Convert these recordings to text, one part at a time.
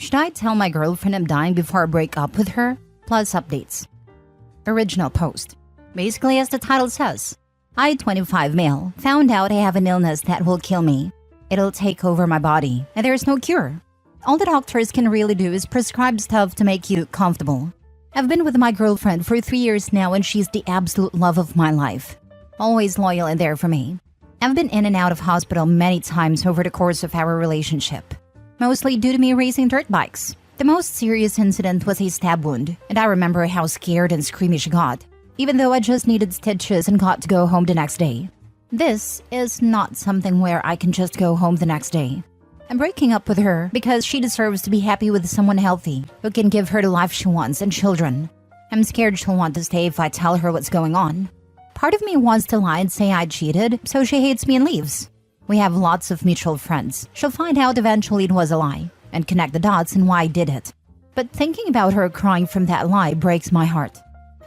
Should I tell my girlfriend I'm dying before I break up with her? Plus updates. Original post. Basically, as the title says, I, 25 male, found out I have an illness that will kill me. It'll take over my body, and there's no cure. All the doctors can really do is prescribe stuff to make you comfortable. I've been with my girlfriend for 3 years now, and she's the absolute love of my life. Always loyal and there for me. I've been in and out of hospital many times over the course of our relationship, mostly due to me racing dirt bikes. The most serious incident was a stab wound, and I remember how scared and screamy she got, even though I just needed stitches and got to go home the next day. This is not something where I can just go home the next day. I'm breaking up with her because she deserves to be happy with someone healthy who can give her the life she wants and children. I'm scared she'll want to stay if I tell her what's going on. Part of me wants to lie and say I cheated, so she hates me and leaves. We have lots of mutual friends. She'll find out eventually it was a lie and connect the dots and why I did it. But thinking about her crying from that lie breaks my heart.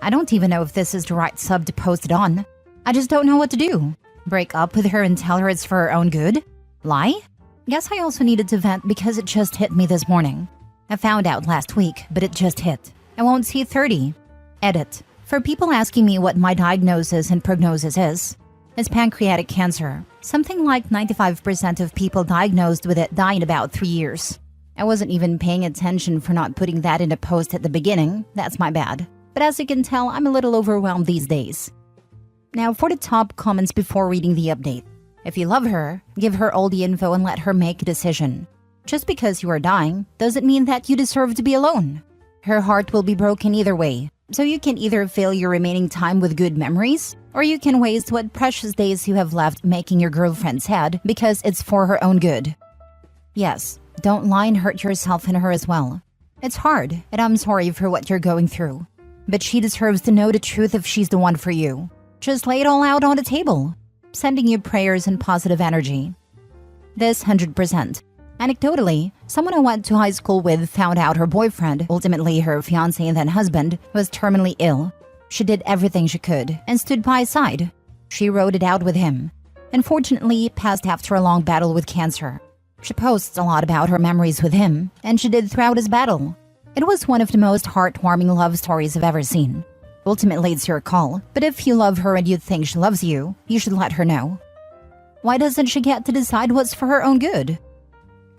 I don't even know if this is the right sub to post it on. I just don't know what to do. Break up with her and tell her it's for her own good? Lie? Guess I also needed to vent because it just hit me this morning. I found out last week, but it just hit. I won't see 30. Edit. For people asking me what my diagnosis and prognosis is, it's pancreatic cancer. Something like 95% of people diagnosed with it die in about 3 years. I wasn't even paying attention for not putting that in a post at the beginning. That's my bad. But as you can tell, I'm a little overwhelmed these days. Now for the top comments before reading the update. If you love her, give her all the info and let her make a decision. Just because you are dying doesn't mean that you deserve to be alone. Her heart will be broken either way. So you can either fill your remaining time with good memories, or you can waste what precious days you have left making your girlfriend sad because it's for her own good. Yes, don't lie and hurt yourself and her as well. It's hard, and I'm sorry for what you're going through. But she deserves to know the truth if she's the one for you. Just lay it all out on the table. Sending you prayers and positive energy. This 100%. Anecdotally, someone I went to high school with found out her boyfriend, ultimately her fiancé and then husband, was terminally ill. She did everything she could and stood by his side. She rode it out with him. Unfortunately, passed after a long battle with cancer. She posts a lot about her memories with him, and she did throughout his battle. It was one of the most heartwarming love stories I've ever seen. Ultimately, it's your call, but if you love her and you think she loves you, you should let her know. Why doesn't she get to decide what's for her own good?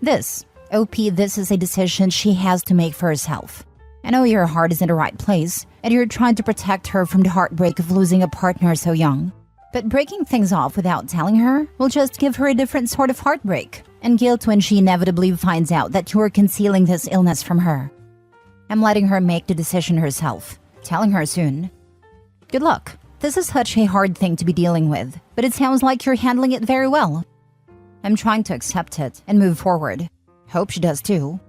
This is a decision she has to make for herself. I know your heart is in the right place, and you're trying to protect her from the heartbreak of losing a partner so young. But breaking things off without telling her will just give her a different sort of heartbreak and guilt when she inevitably finds out that you're concealing this illness from her. I'm letting her make the decision herself, telling her soon. Good luck. This is such a hard thing to be dealing with, but it sounds like you're handling it very well. I'm trying to accept it and move forward. Hope she does too.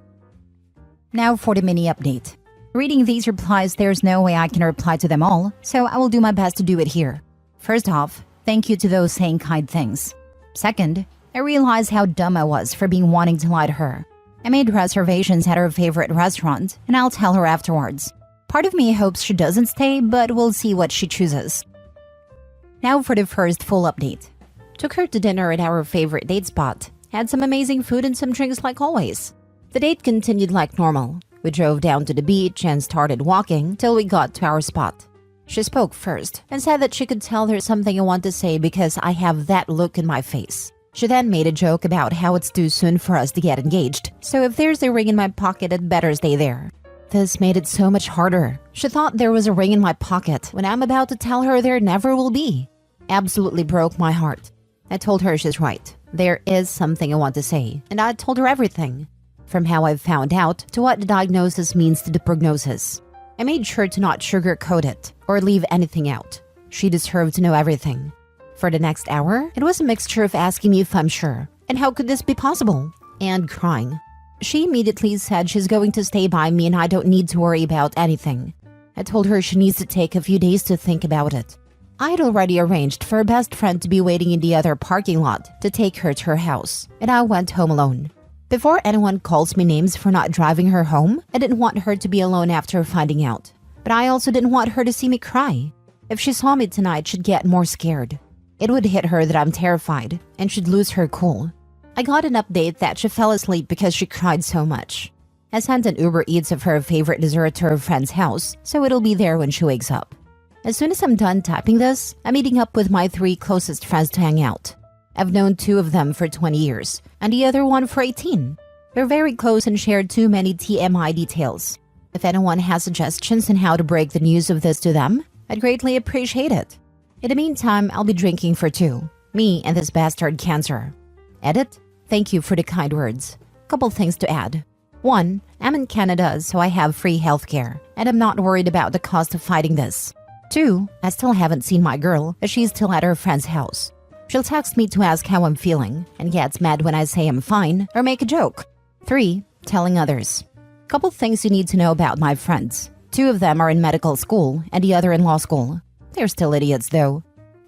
Now for the mini update. Reading these replies, there's no way I can reply to them all, so I will do my best to do it here. First off, thank you to those saying kind things. Second, I realize how dumb I was for being wanting to lie to her. I made reservations at her favorite restaurant, and I'll tell her afterwards. Part of me hopes she doesn't stay, but we'll see what she chooses. Now for the first full update. Took her to dinner at our favorite date spot. Had some amazing food and some drinks like always. The date continued like normal. We drove down to the beach and started walking till we got to our spot. She spoke first and said that she could tell there's something I want to say because I have that look in my face. She then made a joke about how it's too soon for us to get engaged, so if there's a ring in my pocket, it better stay there. This made it so much harder. She thought there was a ring in my pocket when I'm about to tell her there never will be. Absolutely broke my heart. I told her she's right. There is something I want to say, and I told her everything. From how I've found out to what the diagnosis means to the prognosis. I made sure to not sugarcoat it or leave anything out. She deserved to know everything. For the next hour, it was a mixture of asking me if I'm sure, and how could this be possible, and crying. She immediately said she's going to stay by me and I don't need to worry about anything. I told her she needs to take a few days to think about it. I had already arranged for a best friend to be waiting in the other parking lot to take her to her house, and I went home alone. Before anyone calls me names for not driving her home, I didn't want her to be alone after finding out. But I also didn't want her to see me cry. If she saw me tonight, she'd get more scared. It would hit her that I'm terrified, and she'd lose her cool. I got an update that she fell asleep because she cried so much. I sent an Uber Eats of her favorite dessert to her friend's house, so it'll be there when she wakes up. As soon as I'm done typing this, I'm meeting up with my 3 closest friends to hang out. I've known 2 of them for 20 years, and the other one for 18. They're very close and share too many TMI details. If anyone has suggestions on how to break the news of this to them, I'd greatly appreciate it. In the meantime, I'll be drinking for 2. Me and this bastard cancer. Edit? Thank you for the kind words. Couple things to add. 1. I'm in Canada, so I have free healthcare, and I'm not worried about the cost of fighting this. 2. I still haven't seen my girl, as she's still at her friend's house. She'll text me to ask how I'm feeling, and gets mad when I say I'm fine or make a joke. 3. Telling others. Couple things you need to know about my friends. 2 of them are in medical school, and the other in law school. They're still idiots, though.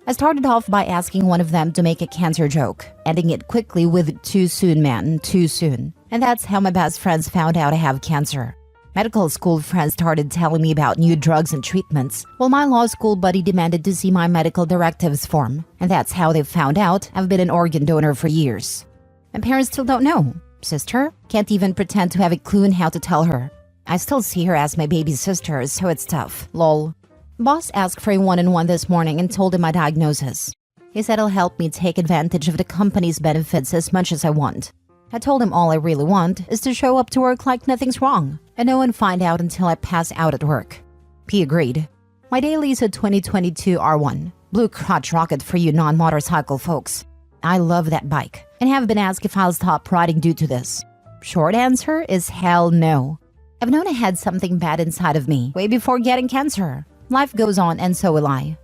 I started off by asking one of them to make a cancer joke, ending it quickly with "too soon, man, too soon." And that's how my best friends found out I have cancer. Medical school friends started telling me about new drugs and treatments, while my law school buddy demanded to see my medical directives form, and that's how they found out I've been an organ donor for years. My parents still don't know. Sister? Can't even pretend to have a clue on how to tell her. I still see her as my baby sister, so it's tough. Lol. Boss asked for a one-on-one this morning and told him my diagnosis. He said he'll help me take advantage of the company's benefits as much as I want. I told him all I really want is to show up to work like nothing's wrong, and no one find out until I pass out at work. He agreed. My daily is a 2022 R1, blue crotch rocket for you non-motorcycle folks. I love that bike, and have been asked if I'll stop riding due to this. Short answer is hell no. I've known I had something bad inside of me way before getting cancer. Life goes on, and so will I.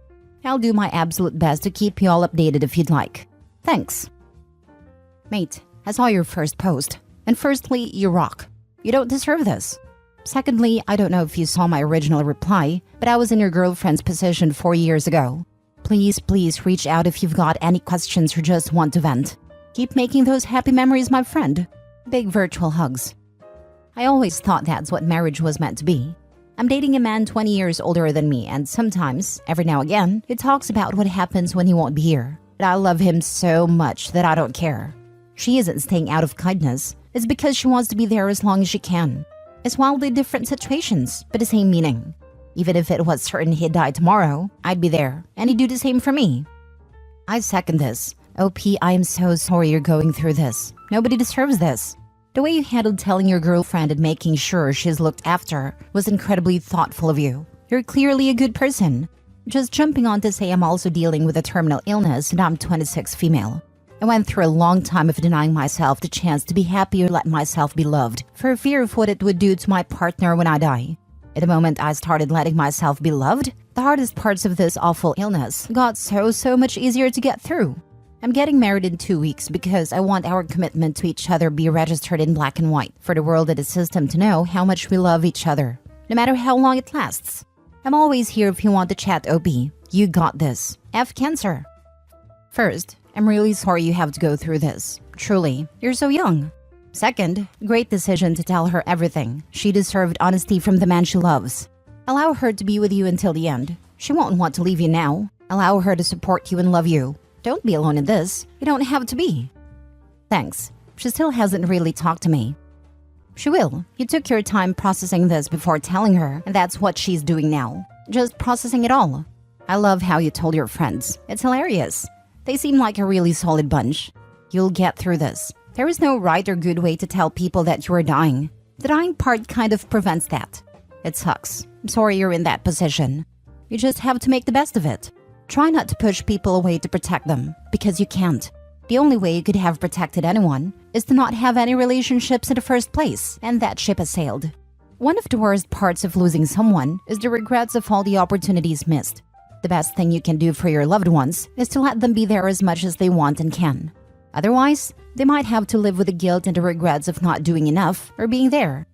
I'll do my absolute best to keep you all updated if you'd like. Thanks. Mate, I saw your first post, and firstly, you rock. You don't deserve this. Secondly, I don't know if you saw my original reply, but I was in your girlfriend's position 4 years ago. Please reach out if you've got any questions or just want to vent. Keep making those happy memories, my friend. Big virtual hugs. I always thought that's what marriage was meant to be. I'm dating a man 20 years older than me, and sometimes, every now and again, he talks about what happens when he won't be here. But I love him so much that I don't care. She isn't staying out of kindness. It's because she wants to be there as long as she can. It's wildly different situations, but the same meaning. Even if it was certain he'd die tomorrow, I'd be there, and he'd do the same for me. I second this. OP, I am so sorry you're going through this. Nobody deserves this. The way you handled telling your girlfriend and making sure she's looked after was incredibly thoughtful of you. You're clearly a good person. Just jumping on to say I'm also dealing with a terminal illness and I'm 26 female. I went through a long time of denying myself the chance to be happy or let myself be loved for fear of what it would do to my partner when I die. At the moment I started letting myself be loved, the hardest parts of this awful illness got so much easier to get through. I'm getting married in 2 weeks because I want our commitment to each other be registered in black and white for the world and the system to know how much we love each other, no matter how long it lasts. I'm always here if you want to chat, OP. You got this. F cancer. First, I'm really sorry you have to go through this. Truly, you're so young. Second, great decision to tell her everything. She deserved honesty from the man she loves. Allow her to be with you until the end. She won't want to leave you now. Allow her to support you and love you. Don't be alone in this. You don't have to be. Thanks. She still hasn't really talked to me. She will. You took your time processing this before telling her, and that's what she's doing now. Just processing it all. I love how you told your friends. It's hilarious. They seem like a really solid bunch. You'll get through this. There is no right or good way to tell people that you are dying. The dying part kind of prevents that. It sucks. I'm sorry you're in that position. You just have to make the best of it. Try not to push people away to protect them, because you can't. The only way you could have protected anyone is to not have any relationships in the first place, and that ship has sailed. One of the worst parts of losing someone is the regrets of all the opportunities missed. The best thing you can do for your loved ones is to let them be there as much as they want and can. Otherwise, they might have to live with the guilt and the regrets of not doing enough or being there.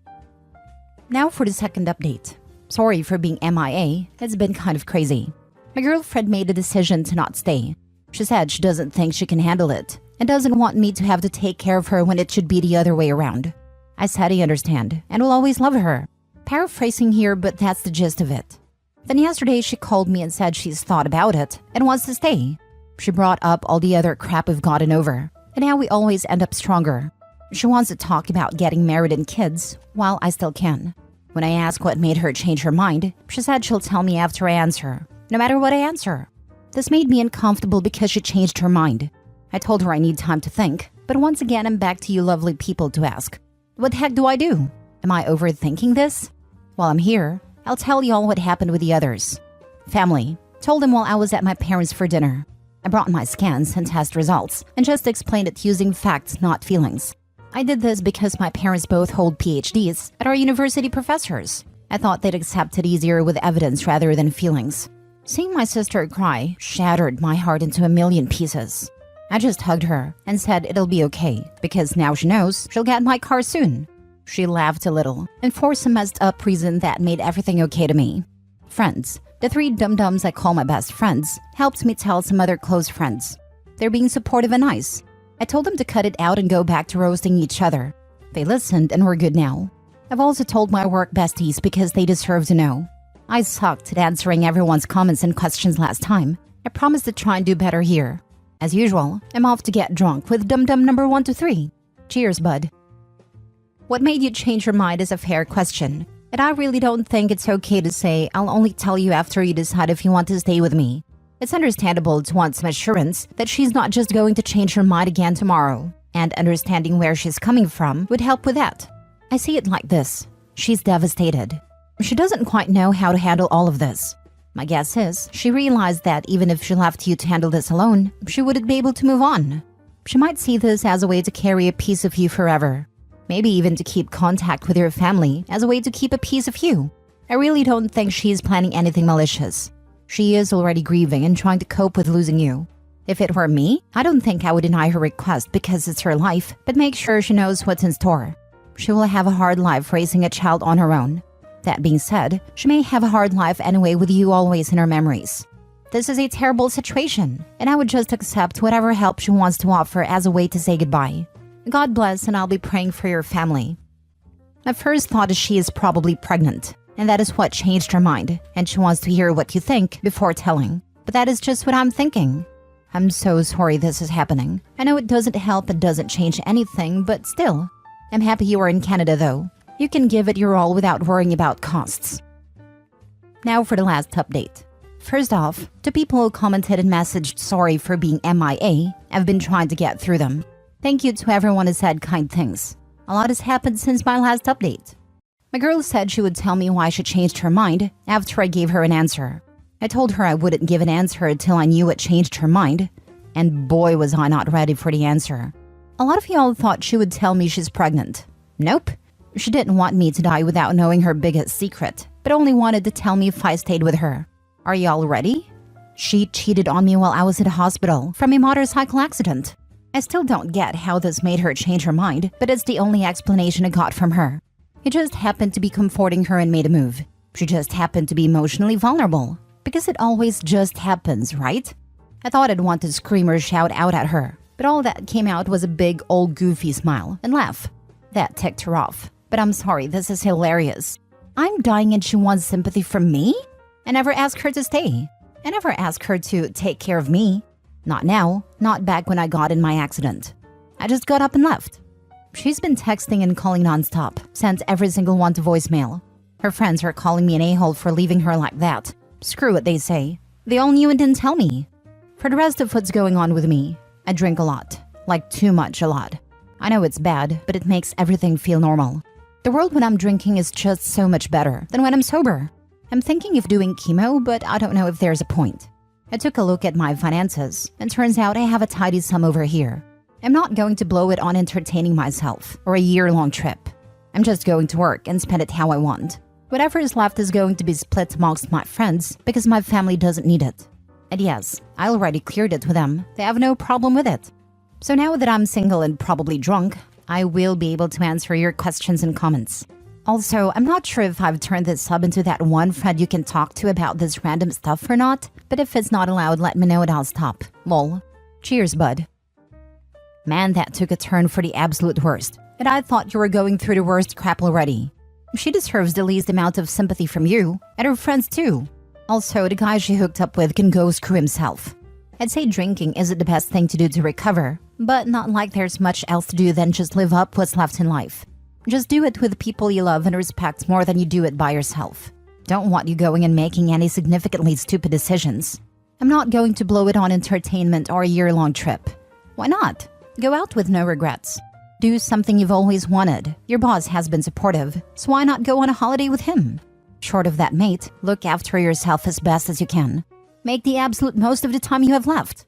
Now for the second update. Sorry for being MIA, it's been kind of crazy. My girlfriend made a decision to not stay. She said she doesn't think she can handle it and doesn't want me to have to take care of her when it should be the other way around. I said I understand and will always love her. Paraphrasing here, but that's the gist of it. Then yesterday she called me and said she's thought about it and wants to stay. She brought up all the other crap we've gotten over and how we always end up stronger. She wants to talk about getting married and kids while I still can. When I ask what made her change her mind, she said she'll tell me after I answer, no matter what I answer. This made me uncomfortable because she changed her mind. I told her I need time to think, but once again I'm back to you lovely people to ask. What the heck do I do? Am I overthinking this? While I'm here, I'll tell y'all what happened with the others. Family. Told them while I was at my parents' for dinner. I brought my scans and test results and just explained it using facts, not feelings. I did this because my parents both hold PhDs and are university professors. I thought they'd accept it easier with evidence rather than feelings. Seeing my sister cry shattered my heart into a million pieces. I just hugged her and said it'll be okay because now she knows she'll get my car soon. She laughed a little and for some messed up reason that made everything okay to me. Friends, the 3 dum-dums I call my best friends, helped me tell some other close friends. They're being supportive and nice. I told them to cut it out and go back to roasting each other. They listened and we're good now. I've also told my work besties because they deserve to know. I sucked at answering everyone's comments and questions last time. I promise to try and do better here. As usual, I'm off to get drunk with dum-dum number 1 to 3. Cheers, bud. What made you change your mind is a fair question. And I really don't think it's okay to say I'll only tell you after you decide if you want to stay with me. It's understandable to want some assurance that she's not just going to change her mind again tomorrow. And understanding where she's coming from would help with that. I see it like this. She's devastated. She doesn't quite know how to handle all of this. My guess is she realized that even if she left you to handle this alone, she wouldn't be able to move on. She might see this as a way to carry a piece of you forever. Maybe even to keep contact with your family as a way to keep a piece of you. I really don't think she's planning anything malicious. She is already grieving and trying to cope with losing you. If it were me, I don't think I would deny her request because it's her life, but make sure she knows what's in store. She will have a hard life raising a child on her own. That being said, she may have a hard life anyway with you always in her memories. This is a terrible situation, and I would just accept whatever help she wants to offer as a way to say goodbye. God bless, and I'll be praying for your family. My first thought is she is probably pregnant, and that is what changed her mind, and she wants to hear what you think before telling. But that is just what I'm thinking. I'm so sorry this is happening. I know it doesn't help and doesn't change anything, but still. I'm happy you are in Canada though. You can give it your all without worrying about costs. Now for the last update. First off, to people who commented and messaged sorry for being MIA, I've been trying to get through them. Thank you to everyone who said kind things. A lot has happened since my last update. My girl said she would tell me why she changed her mind after I gave her an answer. I told her I wouldn't give an answer until I knew what changed her mind, and boy was I not ready for the answer. A lot of y'all thought she would tell me she's pregnant. Nope. She didn't want me to die without knowing her biggest secret, but only wanted to tell me if I stayed with her. Are y'all ready? She cheated on me while I was in the hospital from a motorcycle accident. I still don't get how this made her change her mind, but it's the only explanation I got from her. It just happened to be comforting her and made a move. She just happened to be emotionally vulnerable. Because it always just happens, right? I thought I'd want to scream or shout out at her, but all that came out was a big old goofy smile and laugh. That ticked her off. But I'm sorry, this is hilarious. I'm dying and she wants sympathy from me? I never asked her to stay. I never asked her to take care of me. Not now, not back when I got in my accident. I just got up and left. She's been texting and calling nonstop, sent every single one to voicemail. Her friends are calling me an a-hole for leaving her like that. Screw what they say. They all knew and didn't tell me. For the rest of what's going on with me, I drink a lot. Like too much a lot. I know it's bad, but it makes everything feel normal. The world when I'm drinking is just so much better than when I'm sober. I'm thinking of doing chemo, but I don't know if there's a point. I took a look at my finances, and turns out I have a tidy sum over here. I'm not going to blow it on entertaining myself or a year-long trip. I'm just going to work and spend it how I want. Whatever is left is going to be split amongst my friends because my family doesn't need it. And yes, I already cleared it with them. They have no problem with it. So now that I'm single and probably drunk, I will be able to answer your questions and comments. Also, I'm not sure if I've turned this sub into that one friend you can talk to about this random stuff or not, but if it's not allowed, let me know and I'll stop. Lol. Cheers, bud. Man, that took a turn for the absolute worst. And I thought you were going through the worst crap already. She deserves the least amount of sympathy from you, and her friends too. Also, the guy she hooked up with can go screw himself. I'd say drinking isn't the best thing to do to recover, But not like there's much else to do than just live up what's left in life. Just do it with the people you love and respect more than you do it by yourself. Don't want you going and making any significantly stupid decisions. I'm not going to blow it on entertainment or a year-long trip. Why not? Go out with no regrets. Do something you've always wanted. Your boss has been supportive, so why not go on a holiday with him? Short of that, mate, look after yourself as best as you can. Make the absolute most of the time you have left.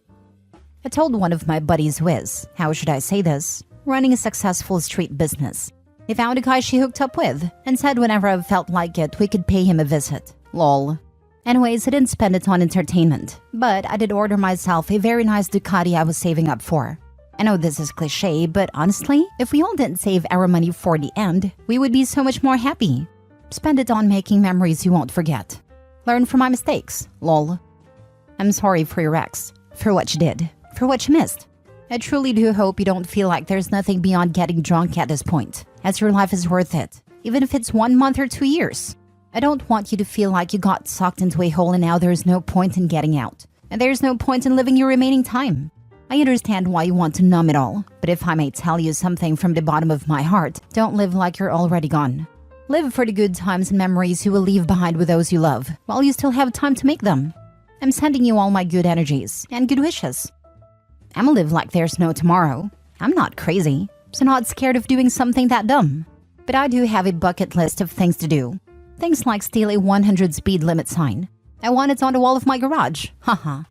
I told one of my buddies who is, how should I say this, running a successful street business. He found a guy she hooked up with and said whenever I felt like it, we could pay him a visit. Lol. Anyways, I didn't spend it on entertainment, but I did order myself a very nice Ducati I was saving up for. I know this is cliche, but honestly, if we all didn't save our money for the end, we would be so much more happy. Spend it on making memories you won't forget. Learn from my mistakes. Lol. I'm sorry for your ex, for what you did, for what you missed. I truly do hope you don't feel like there's nothing beyond getting drunk at this point, as your life is worth it, even if it's 1 month or 2 years. I don't want you to feel like you got sucked into a hole and now there's no point in getting out, and there's no point in living your remaining time. I understand why you want to numb it all, but if I may tell you something from the bottom of my heart, don't live like you're already gone. Live for the good times and memories you will leave behind with those you love, while you still have time to make them. I'm sending you all my good energies and good wishes. I'ma live like there's no tomorrow. I'm not crazy, so not scared of doing something that dumb. But I do have a bucket list of things to do. Things like steal a 100 speed limit sign. I want it on the wall of my garage. Haha.